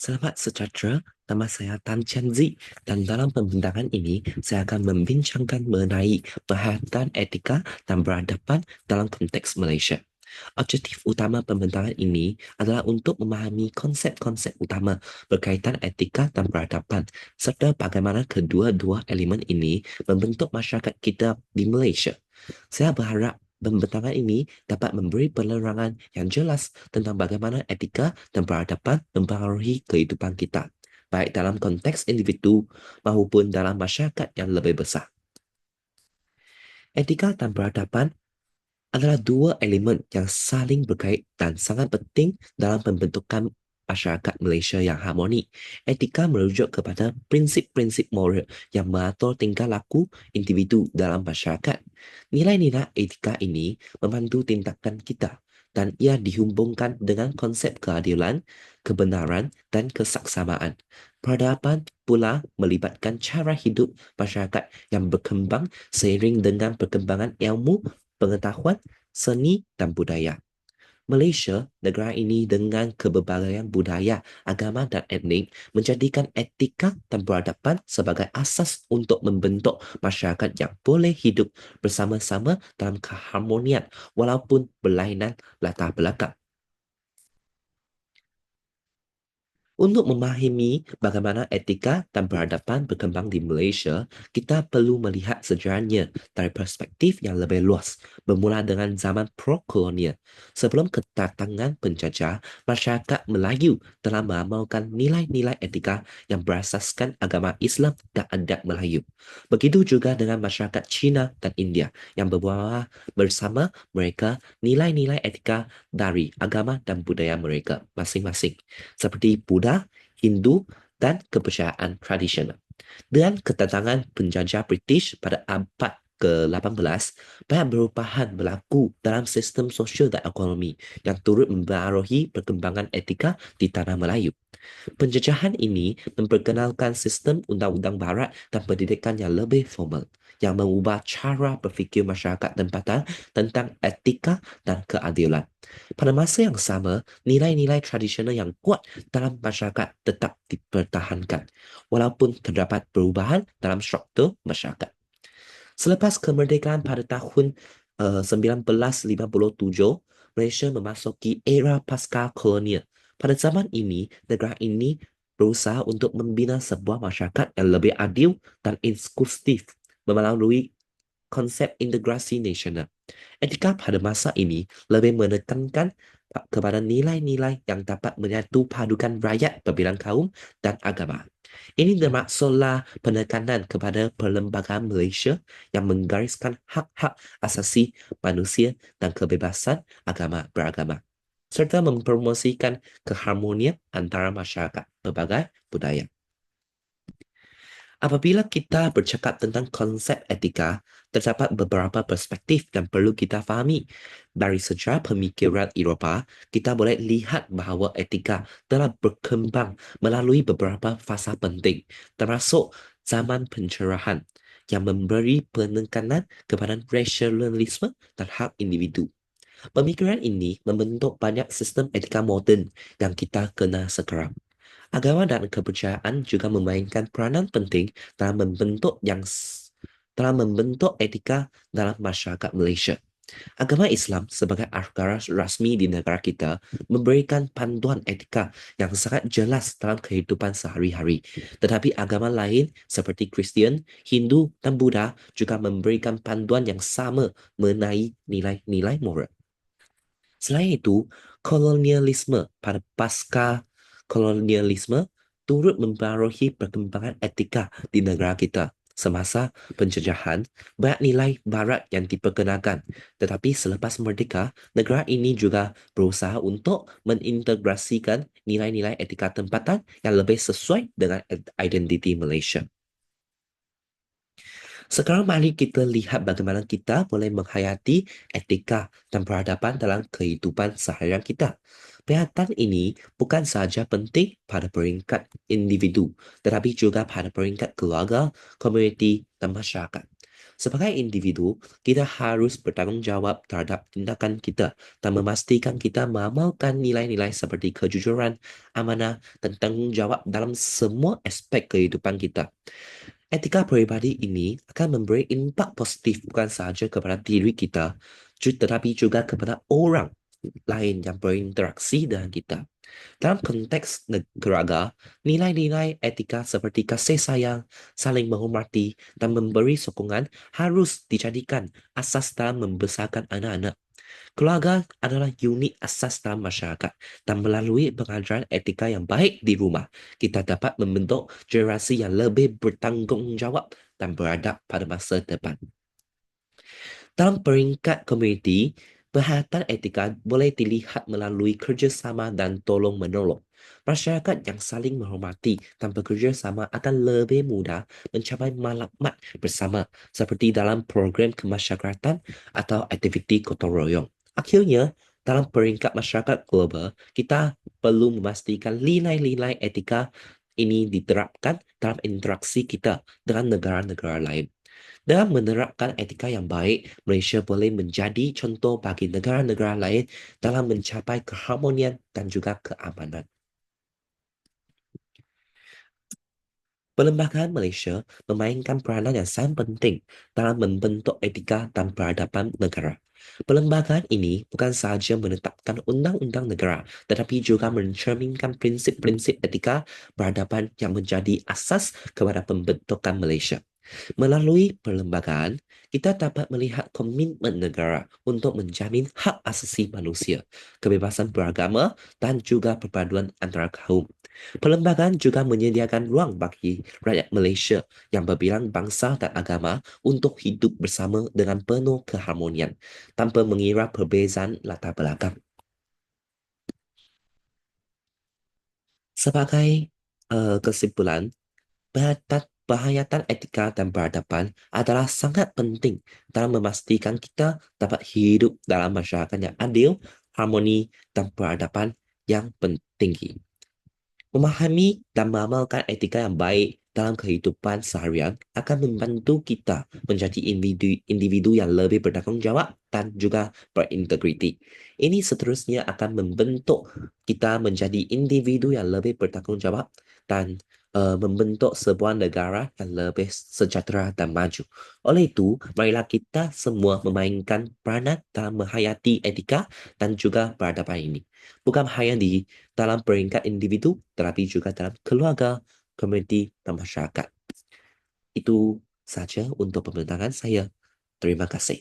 Selamat sejahtera, nama saya Tan Chen Zi dan dalam pembincangan ini saya akan membincangkan mengenai perhatian etika dan berhadapan dalam konteks Malaysia. Objektif utama pembincangan ini adalah untuk memahami konsep-konsep utama berkaitan etika dan perhadapan serta bagaimana kedua-dua elemen ini membentuk masyarakat kita di Malaysia. Saya berharap pembincangan ini dapat memberi penerangan yang jelas tentang bagaimana etika dan peradaban mempengaruhi kehidupan kita, baik dalam konteks individu maupun dalam masyarakat yang lebih besar. Etika dan peradaban adalah dua elemen yang saling berkait dan sangat penting dalam pembentukan masyarakat Malaysia yang harmoni. Etika merujuk kepada prinsip-prinsip moral yang mengatur tingkah laku individu dalam masyarakat. Nilai-nilai etika ini memandu tindakan kita dan ia dihubungkan dengan konsep keadilan, kebenaran dan kesaksamaan. Peradaban pula melibatkan cara hidup masyarakat yang berkembang seiring dengan perkembangan ilmu, pengetahuan, seni dan budaya. Malaysia, negara ini dengan keberbagai budaya, agama dan etnik menjadikan etika dan peradaban sebagai asas untuk membentuk masyarakat yang boleh hidup bersama-sama dalam keharmonian walaupun berlainan latar belakang. Untuk memahami bagaimana etika dan peradaban berkembang di Malaysia, kita perlu melihat sejarahnya dari perspektif yang lebih luas, bermula dengan zaman pro-kolonial. Sebelum kedatangan penjajah, masyarakat Melayu telah mengamalkan nilai-nilai etika yang berasaskan agama Islam dan adat Melayu. Begitu juga dengan masyarakat Cina dan India yang membawa bersama mereka nilai-nilai etika dari agama dan budaya mereka masing-masing seperti Buddha, Hindu, dan kepercayaan tradisional. Dengan kedatangan penjajah British pada abad ke-18, banyak perubahan berlaku dalam sistem sosial dan ekonomi yang turut mempengaruhi perkembangan etika di tanah Melayu. Penjajahan ini memperkenalkan sistem undang-undang barat dan pendidikan yang lebih formal, yang mengubah cara berfikir masyarakat tempatan tentang etika dan keadilan. Pada masa yang sama, nilai-nilai tradisional yang kuat dalam masyarakat tetap dipertahankan, walaupun terdapat perubahan dalam struktur masyarakat. Selepas kemerdekaan pada tahun 1957, Malaysia memasuki era pasca kolonial. Pada zaman ini, negara ini berusaha untuk membina sebuah masyarakat yang lebih adil dan inklusif melalui konsep integrasi nasional. Etika pada masa ini lebih menekankan kepada nilai-nilai yang dapat menyatu padukan rakyat berbilang kaum dan agama. Ini termaksudlah penekanan kepada perlembagaan Malaysia yang menggariskan hak-hak asasi manusia dan kebebasan agama beragama, serta mempromosikan keharmonian antara masyarakat berbagai budaya. Apabila kita bercakap tentang konsep etika, terdapat beberapa perspektif yang perlu kita fahami. Dari sejarah pemikiran Eropah, kita boleh lihat bahawa etika telah berkembang melalui beberapa fasa penting, termasuk zaman pencerahan yang memberi penekanan kepada rasionalisme dan hak individu. Pemikiran ini membentuk banyak sistem etika moden yang kita kenal sekarang. Agama dan kepercayaan juga memainkan peranan penting dalam membentuk etika dalam masyarakat Malaysia. Agama Islam sebagai agama rasmi di negara kita memberikan panduan etika yang sangat jelas dalam kehidupan sehari-hari. Tetapi agama lain seperti Kristian, Hindu dan Buddha juga memberikan panduan yang sama mengenai nilai-nilai moral. Selain itu, kolonialisme pada pasca kolonialisme turut mempengaruhi perkembangan etika di negara kita. Semasa penjajahan, banyak nilai barat yang diperkenalkan. Tetapi selepas merdeka, negara ini juga berusaha untuk mengintegrasikan nilai-nilai etika tempatan yang lebih sesuai dengan identiti Malaysia. Sekarang mari kita lihat bagaimana kita boleh menghayati etika dan peradaban dalam kehidupan seharian kita. Perhatian ini bukan sahaja penting pada peringkat individu, tetapi juga pada peringkat keluarga, komuniti dan masyarakat. Sebagai individu, kita harus bertanggungjawab terhadap tindakan kita dan memastikan kita mengamalkan nilai-nilai seperti kejujuran, amanah, dan tanggungjawab dalam semua aspek kehidupan kita. Etika peribadi ini akan memberi impak positif bukan sahaja kepada diri kita, tetapi juga kepada orang lain yang berinteraksi dengan kita. Dalam konteks keluarga, nilai-nilai etika seperti kasih sayang, saling menghormati, dan memberi sokongan harus dijadikan asas dalam membesarkan anak-anak. Keluarga adalah unit asas dalam masyarakat, dan melalui pengajaran etika yang baik di rumah, kita dapat membentuk generasi yang lebih bertanggung jawab dan beradab pada masa depan. Dalam peringkat komuniti, perhatian etika boleh dilihat melalui kerjasama dan tolong-menolong. Masyarakat yang saling menghormati dan bekerja sama akan lebih mudah mencapai matlamat bersama seperti dalam program kemasyarakatan atau aktiviti gotong royong. Akhirnya, dalam peringkat masyarakat global, kita perlu memastikan nilai-nilai etika ini diterapkan dalam interaksi kita dengan negara-negara lain. Dengan menerapkan etika yang baik, Malaysia boleh menjadi contoh bagi negara-negara lain dalam mencapai keharmonian dan juga keamanan. Perlembagaan Malaysia memainkan peranan yang sangat penting dalam membentuk etika dan peradaban negara. Perlembagaan ini bukan sahaja menetapkan undang-undang negara, tetapi juga mencerminkan prinsip-prinsip etika peradaban yang menjadi asas kepada pembentukan Malaysia. Melalui perlembagaan, kita dapat melihat komitmen negara untuk menjamin hak asasi manusia, kebebasan beragama, dan juga perpaduan antara kaum. Perlembagaan juga menyediakan ruang bagi rakyat Malaysia yang berbilang bangsa dan agama untuk hidup bersama dengan penuh keharmonian, tanpa mengira perbezaan latar belakang. Sebagai kesimpulan, Perhayatan etika dan peradaban adalah sangat penting dalam memastikan kita dapat hidup dalam masyarakat yang adil, harmoni, dan peradaban yang tinggi. Memahami dan mengamalkan etika yang baik dalam kehidupan seharian akan membantu kita menjadi individu yang lebih bertanggung jawab dan juga berintegriti. Ini seterusnya akan membentuk kita menjadi individu yang lebih bertanggung jawab dan membentuk sebuah negara yang lebih sejahtera dan maju. Oleh itu, marilah kita semua memainkan peranan dalam menghayati etika dan juga peradaban ini. Bukan hanya di dalam peringkat individu, tetapi juga dalam keluarga, komuniti, dan masyarakat. Itu saja untuk pembintangan saya. Terima kasih.